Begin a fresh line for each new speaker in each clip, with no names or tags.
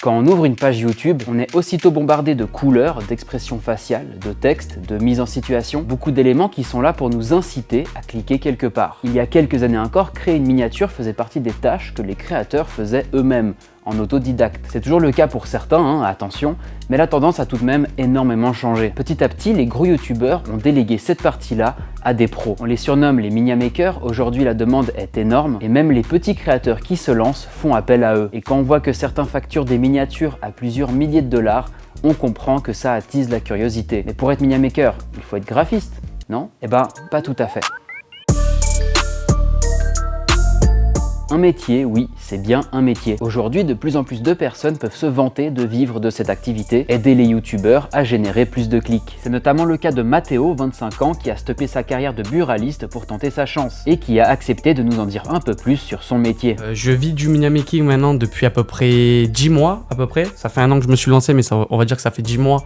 Quand on ouvre une page YouTube, on est aussitôt bombardé de couleurs, d'expressions faciales, de textes, de mise en situation, beaucoup d'éléments qui sont là pour nous inciter à cliquer quelque part. Il y a quelques années encore, créer une miniature faisait partie des tâches que les créateurs faisaient eux-mêmes, en autodidacte. C'est toujours le cas pour certains, attention, mais la tendance a tout de même énormément changé. Petit à petit, les gros youtubeurs ont délégué cette partie-là à des pros. On les surnomme les Miniamakers, aujourd'hui la demande est énorme, et même les petits créateurs qui se lancent font appel à eux. Et quand on voit que certains facturent des miniatures à plusieurs milliers de dollars, on comprend que ça attise la curiosité. Mais pour être Miniamaker, il faut être graphiste, non? Eh ben, pas tout à fait. Un métier, oui, c'est bien un métier. Aujourd'hui, de plus en plus de personnes peuvent se vanter de vivre de cette activité, aider les youtubeurs à générer plus de clics. C'est notamment le cas de Matteo, 25 ans, qui a stoppé sa carrière de buraliste pour tenter sa chance, et qui a accepté de nous en dire un peu plus sur son métier.
Je vis du miniamaking maintenant depuis à peu près 10 mois, à peu près. Ça fait un an que je me suis lancé, mais on va dire que ça fait 10 mois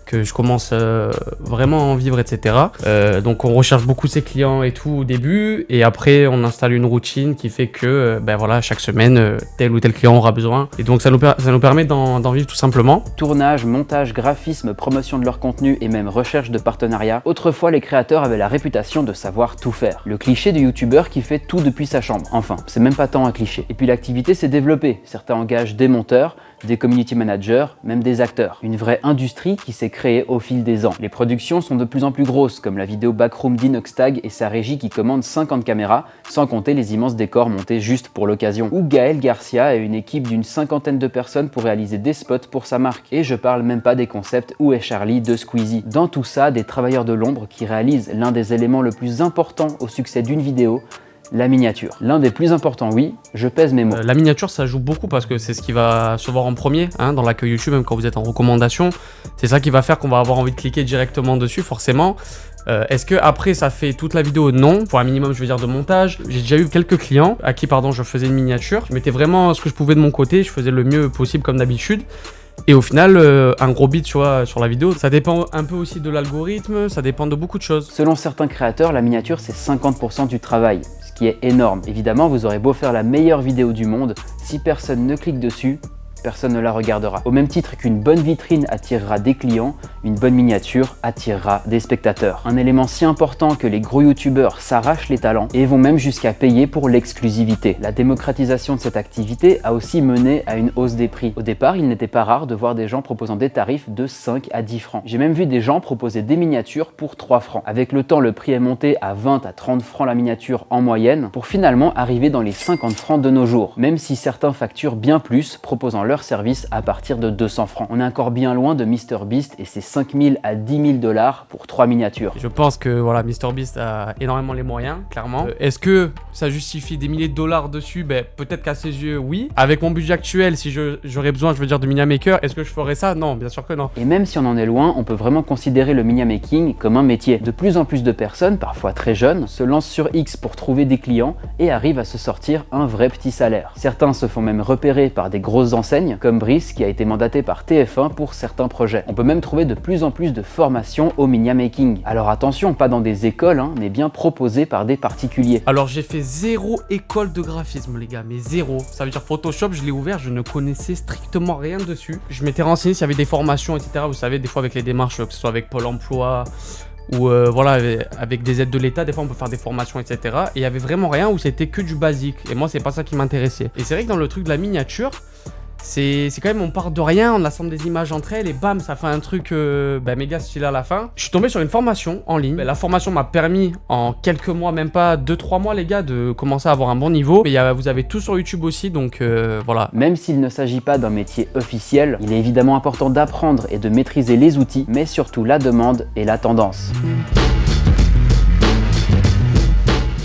que je commence vraiment à en vivre, etc. Donc on recherche beaucoup ses clients et tout au début, et après on installe une routine qui fait que voilà, chaque semaine tel ou tel client aura besoin, et donc ça nous permet d'en vivre tout simplement.
Tournage, montage, graphisme, promotion de leur contenu et même recherche de partenariats. Autrefois, les créateurs avaient la réputation de savoir tout faire. Le cliché du youtubeur qui fait tout depuis sa chambre. Enfin, c'est même pas tant un cliché. Et puis l'activité s'est développée. Certains engagent des monteurs, des community managers, même des acteurs. Une vraie industrie qui s'est créée au fil des ans. Les productions sont de plus en plus grosses, comme la vidéo Backroom d'Inoxtag et sa régie qui commande 50 caméras, sans compter les immenses décors montés juste pour l'occasion. Ou Gaël Garcia et une équipe d'une 50aine de personnes pour réaliser des spots pour sa marque. Et je parle même pas des concepts Où est Charlie de Squeezie. Dans tout ça, des travailleurs de l'ombre qui réalisent l'un des éléments le plus important au succès d'une vidéo, la miniature. L'un des plus importants, oui, je pèse mes mots.
La miniature, ça joue beaucoup parce que c'est ce qui va se voir en premier dans l'accueil YouTube, même quand vous êtes en recommandation. C'est ça qui va faire qu'on va avoir envie de cliquer directement dessus, forcément. Est-ce que après ça fait toute la vidéo? Non. Pour un minimum, je veux dire, de montage. J'ai déjà eu quelques clients à qui, je faisais une miniature. Je mettais vraiment ce que je pouvais de mon côté, je faisais le mieux possible comme d'habitude. Et au final, un gros bit sur la vidéo, ça dépend un peu aussi de l'algorithme, ça dépend de beaucoup de choses.
Selon certains créateurs, la miniature c'est 50% du travail, ce qui est énorme. Évidemment, vous aurez beau faire la meilleure vidéo du monde, si personne ne clique dessus, personne ne la regardera. Au même titre qu'une bonne vitrine attirera des clients, une bonne miniature attirera des spectateurs. Un élément si important que les gros youtubeurs s'arrachent les talents et vont même jusqu'à payer pour l'exclusivité. La démocratisation de cette activité a aussi mené à une hausse des prix. Au départ, il n'était pas rare de voir des gens proposant des tarifs de 5 à 10 francs. J'ai même vu des gens proposer des miniatures pour 3 francs. Avec le temps, le prix est monté à 20 à 30 francs la miniature en moyenne, pour finalement arriver dans les 50 francs de nos jours. Même si certains facturent bien plus, proposant leur service à partir de 200 francs. On est encore bien loin de MrBeast et ses 5 000 à 10 000 dollars pour 3 miniatures.
Je pense que voilà, MrBeast a énormément les moyens, clairement. Est-ce que ça justifie des milliers de dollars dessus? Peut-être qu'à ses yeux, oui. Avec mon budget actuel, si j'aurais besoin, de Miniamaker, est-ce que je ferais ça? Non, bien sûr que non.
Et même si on en est loin, on peut vraiment considérer le Miniamaking comme un métier. De plus en plus de personnes, parfois très jeunes, se lancent sur X pour trouver des clients et arrivent à se sortir un vrai petit salaire. Certains se font même repérer par des grosses enseignes, comme Brice qui a été mandaté par TF1 pour certains projets. On peut même trouver de plus en plus de formations au Miniamaking. Alors attention, pas dans des écoles, mais bien proposées par des particuliers.
Alors j'ai fait 0 école de graphisme, les gars, mais 0. Ça veut dire Photoshop, je l'ai ouvert, je ne connaissais strictement rien dessus. Je m'étais renseigné s'il y avait des formations, etc. Vous savez, des fois avec les démarches, que ce soit avec Pôle emploi ou voilà, avec des aides de l'État, des fois on peut faire des formations, etc. Et il y avait vraiment rien, où c'était que du basique. Et moi, c'est pas ça qui m'intéressait. Et c'est vrai que dans le truc de la miniature, c'est quand même, on part de rien, on assemble des images entre elles et bam, ça fait un truc méga stylé à la fin. Je suis tombé sur une formation en ligne. La formation m'a permis en quelques mois, même pas 2-3 mois les gars, de commencer à avoir un bon niveau. Mais vous avez tout sur YouTube aussi, donc voilà.
Même s'il ne s'agit pas d'un métier officiel, il est évidemment important d'apprendre et de maîtriser les outils, mais surtout la demande et la tendance.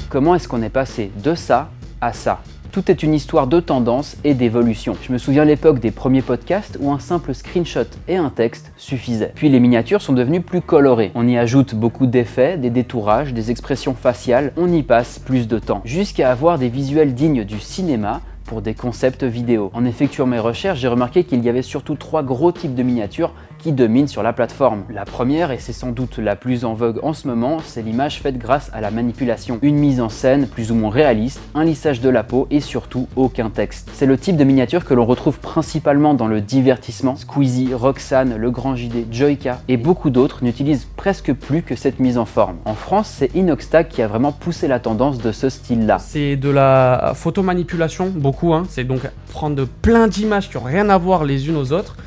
Comment est-ce qu'on est passé de ça à ça ? Tout est une histoire de tendance et d'évolution. Je me souviens l'époque des premiers podcasts où un simple screenshot et un texte suffisaient. Puis les miniatures sont devenues plus colorées. On y ajoute beaucoup d'effets, des détourages, des expressions faciales, on y passe plus de temps. Jusqu'à avoir des visuels dignes du cinéma pour des concepts vidéo. En effectuant mes recherches, j'ai remarqué qu'il y avait surtout 3 gros types de miniatures qui dominent sur la plateforme. La première, et c'est sans doute la plus en vogue en ce moment, c'est l'image faite grâce à la manipulation. Une mise en scène plus ou moins réaliste, un lissage de la peau et surtout aucun texte. C'est le type de miniature que l'on retrouve principalement dans le divertissement. Squeezie, Roxane, Le Grand JD, Joyka et beaucoup d'autres n'utilisent presque plus que cette mise en forme. En France, c'est Inoxtag qui a vraiment poussé la tendance de ce style-là.
C'est de la photomanipulation, beaucoup, hein. C'est donc prendre plein d'images qui n'ont rien à voir les unes aux autres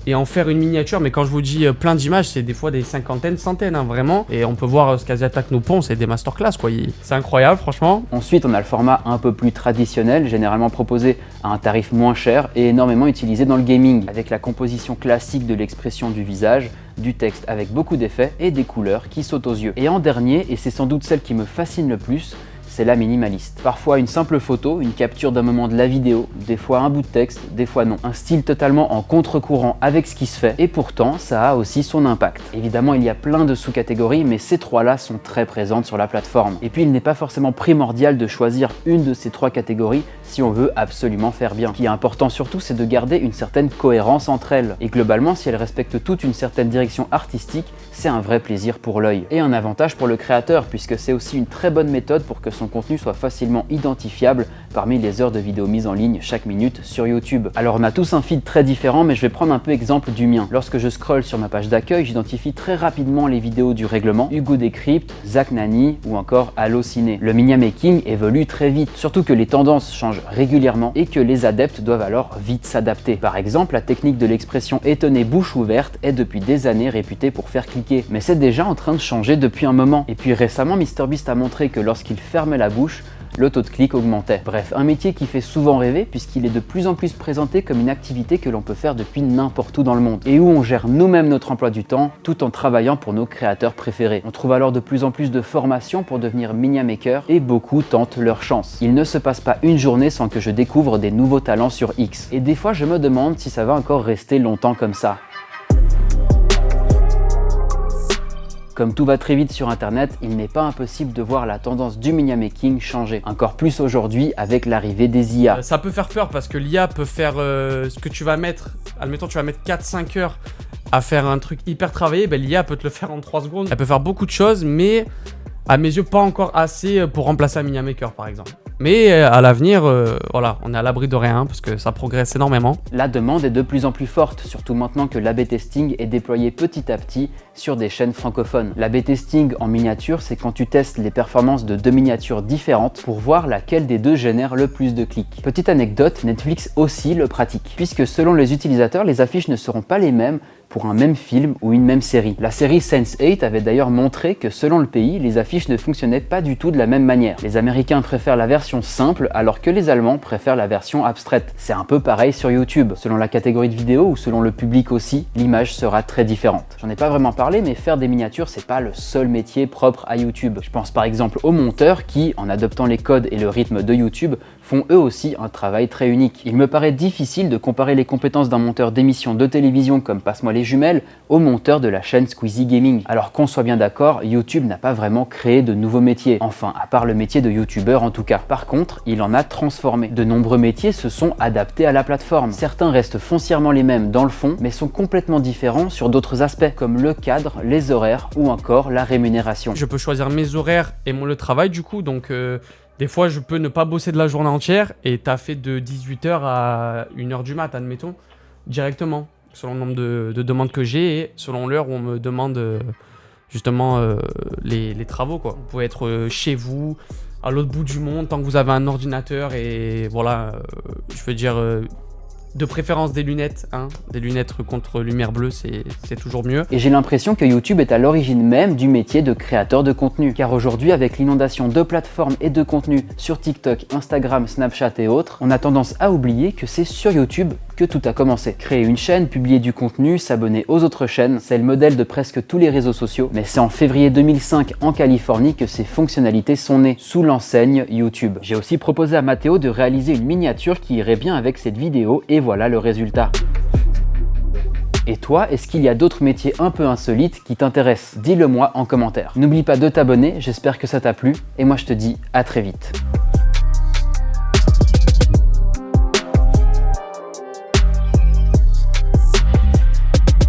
et en faire une miniature. Mais quand je vous dis plein d'images, c'est des fois des cinquantaines, centaines, hein, vraiment. Et on peut voir ce qu'Asiatak nous pond, c'est des masterclass, quoi. C'est incroyable, franchement.
Ensuite, on a le format un peu plus traditionnel, généralement proposé à un tarif moins cher et énormément utilisé dans le gaming, avec la composition classique de l'expression du visage, du texte avec beaucoup d'effets et des couleurs qui sautent aux yeux. Et en dernier, et c'est sans doute celle qui me fascine le plus, c'est la minimaliste. Parfois une simple photo, une capture d'un moment de la vidéo, des fois un bout de texte, des fois non. Un style totalement en contre-courant avec ce qui se fait, et pourtant ça a aussi son impact. Évidemment, il y a plein de sous-catégories, mais ces trois-là sont très présentes sur la plateforme. Et puis il n'est pas forcément primordial de choisir une de ces trois catégories si on veut absolument faire bien. Ce qui est important surtout, c'est de garder une certaine cohérence entre elles. Et globalement, si elles respectent toute une certaine direction artistique, c'est un vrai plaisir pour l'œil. Et un avantage pour le créateur, puisque c'est aussi une très bonne méthode pour que son contenu soit facilement identifiable parmi les heures de vidéos mises en ligne chaque minute sur YouTube. Alors on a tous un feed très différent, mais je vais prendre un peu exemple du mien. Lorsque je scrolle sur ma page d'accueil, j'identifie très rapidement les vidéos du règlement, Hugo Décrypte, Zach Nani ou encore Allociné. Le Miniamaking évolue très vite, surtout que les tendances changent régulièrement et que les adeptes doivent alors vite s'adapter. Par exemple, la technique de l'expression étonné bouche ouverte est depuis des années réputée pour faire cliquer, mais c'est déjà en train de changer depuis un moment. Et puis récemment, MrBeast a montré que lorsqu'il fermait la bouche, le taux de clic augmentait. Bref, un métier qui fait souvent rêver puisqu'il est de plus en plus présenté comme une activité que l'on peut faire depuis n'importe où dans le monde et où on gère nous-mêmes notre emploi du temps tout en travaillant pour nos créateurs préférés. On trouve alors de plus en plus de formations pour devenir Miniamaker et beaucoup tentent leur chance. Il ne se passe pas une journée sans que je découvre des nouveaux talents sur X. Et des fois, je me demande si ça va encore rester longtemps comme ça. Comme tout va très vite sur internet, il n'est pas impossible de voir la tendance du Miniamaking changer. Encore plus aujourd'hui avec l'arrivée des IA.
Ça peut faire peur parce que l'IA peut faire ce que tu vas mettre, admettons tu vas mettre 4-5 heures à faire un truc hyper travaillé, ben l'IA peut te le faire en 3 secondes. Elle peut faire beaucoup de choses, mais à mes yeux pas encore assez pour remplacer un Miniamaker par exemple. Mais à l'avenir, voilà, on est à l'abri de rien parce que ça progresse énormément.
La demande est de plus en plus forte, surtout maintenant que l'A/B testing est déployé petit à petit sur des chaînes francophones. L'A/B testing en miniature, c'est quand tu testes les performances de deux miniatures différentes pour voir laquelle des deux génère le plus de clics. Petite anecdote, Netflix aussi le pratique, puisque selon les utilisateurs, les affiches ne seront pas les mêmes pour un même film ou une même série. La série Sense8 avait d'ailleurs montré que selon le pays, les affiches ne fonctionnaient pas du tout de la même manière. Les Américains préfèrent la version simple alors que les Allemands préfèrent la version abstraite. C'est un peu pareil sur YouTube. Selon la catégorie de vidéo ou selon le public aussi, l'image sera très différente. J'en ai pas vraiment parlé, mais faire des miniatures, c'est pas le seul métier propre à YouTube. Je pense par exemple aux monteurs qui, en adoptant les codes et le rythme de YouTube, font eux aussi un travail très unique. Il me paraît difficile de comparer les compétences d'un monteur d'émissions de télévision comme Passe-moi les jumelles au monteur de la chaîne Squeezie Gaming. Alors qu'on soit bien d'accord, YouTube n'a pas vraiment créé de nouveaux métiers. Enfin, à part le métier de youtubeur en tout cas. Par contre, il en a transformé. De nombreux métiers se sont adaptés à la plateforme. Certains restent foncièrement les mêmes dans le fond, mais sont complètement différents sur d'autres aspects, comme le cadre, les horaires ou encore la rémunération.
Je peux choisir mes horaires et le travail du coup, donc des fois je peux ne pas bosser de la journée entière et taffer de 18h à 1h du mat, admettons, directement, selon le nombre de demandes que j'ai et selon l'heure où on me demande justement les travaux, quoi. Vous pouvez être chez vous, à l'autre bout du monde, tant que vous avez un ordinateur et voilà, je veux dire... de préférence des lunettes, hein. Des lunettes contre lumière bleue, c'est toujours mieux.
Et j'ai l'impression que YouTube est à l'origine même du métier de créateur de contenu. Car aujourd'hui, avec l'inondation de plateformes et de contenus sur TikTok, Instagram, Snapchat et autres, on a tendance à oublier que c'est sur YouTube que tout a commencé. Créer une chaîne, publier du contenu, s'abonner aux autres chaînes, c'est le modèle de presque tous les réseaux sociaux. Mais c'est en février 2005 en Californie que ces fonctionnalités sont nées, sous l'enseigne YouTube. J'ai aussi proposé à Mathéo de réaliser une miniature qui irait bien avec cette vidéo et voilà le résultat. Et toi, est-ce qu'il y a d'autres métiers un peu insolites qui t'intéressent? Dis-le moi en commentaire. N'oublie pas de t'abonner, j'espère que ça t'a plu, et moi je te dis à très vite.